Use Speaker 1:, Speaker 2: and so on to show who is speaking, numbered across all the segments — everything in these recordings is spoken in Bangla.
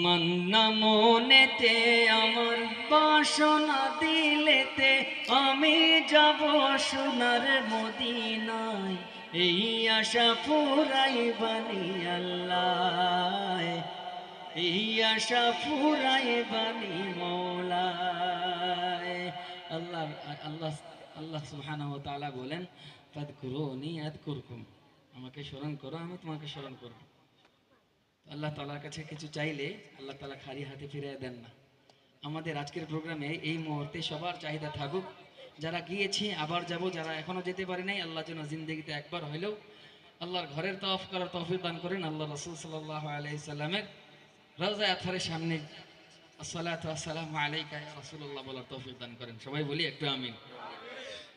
Speaker 1: মান্না মনেতে আমার বাসনা দিলেতে আমি যাব সোনার মদিনায়, এই আশা পুরাই বানি আল্লাহ, এই আশা পুরাই বানি মৌলায়। আল্লাহ আল্লাহ আল্লাহ সুবহানাহু ওয়া তাআলা বলেন, ফাদকুরুনি আযকুরকুম, আমাকে স্মরণ করো আমি তোমাকে স্মরণ করব। আল্লাহ তাআলার কাছে কিছু চাইলে আল্লাহ তাআলা খালি হাতে ফিরিয়ে দেন না। আমাদের আজকের প্রোগ্রামে এই মুহূর্তে সবার চাহিদা থাকুক, যারা গিয়েছে আবার যাব, যারা এখনো যেতে পারে নাই, আল্লাহ যেন জিন্দেগিতে একবার হইলেও আল্লাহর ঘরের তওয়াফ করার তৌফিক দান করেন। আল্লাহ রাসূল সাল্লাল্লাহু আলাইহি সাল্লামের রওজা আতহারের সামনে আসসালাতু ওয়াসসালামু আলাইকা ইয়া রাসূলুল্লাহ বলার তৌফিক দান করেন। সবাই বলি একটু আমিন।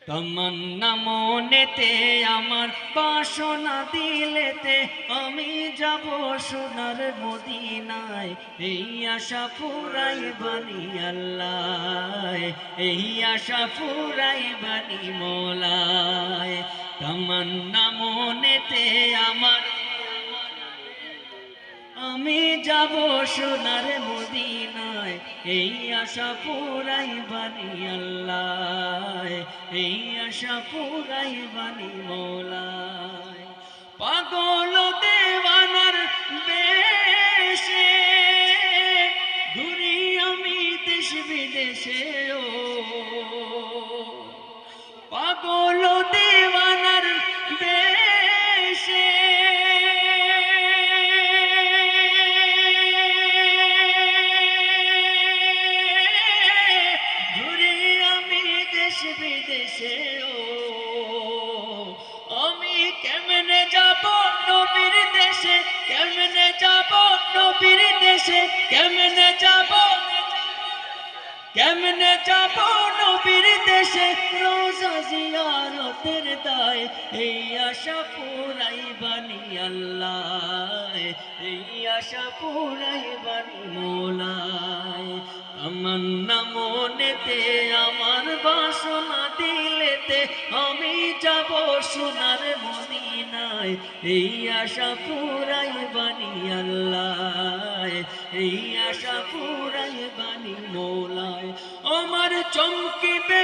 Speaker 1: তমন্না মনেতে আমার বাসনা দিলেতে আমি যাব সোনার মদিনায়, এই আশা পুরাই বানি আল্লাহ, এই আশা পুরাই বানি মৌলায়। তমন্না মনেতে আমার আমি যাব সোনার মদিনায়, এই আশা পুরাই বানি আল্লাহ, এই আশা পুরাই বানি মৌলায়। পাগল দেওয়ানার বেশে ঘুরি আমি দেশ বিদেশে, ও পাগল দেওয়ানার বেশে বিদেশে, ও আমি কেমনে যাব নবীর দেশে, কেমনে যাব নবীর দেশে, কেমনে যাব, কেমনে যাব নবীর দেশে, রোজা জিয়ারতের দায়, এই আশা পুরাই বানি আল্লাহ, এই আশা পুরাই বানি মৌলায়। তমন্না মনেতে আমার বাসনা দিলেতে আমি যাব সোনার মদিনায়, এই আশা পুরাই বানি আল্লাহ, এই আশা পুরাই বানি মৌলায়। আমার চমকিবে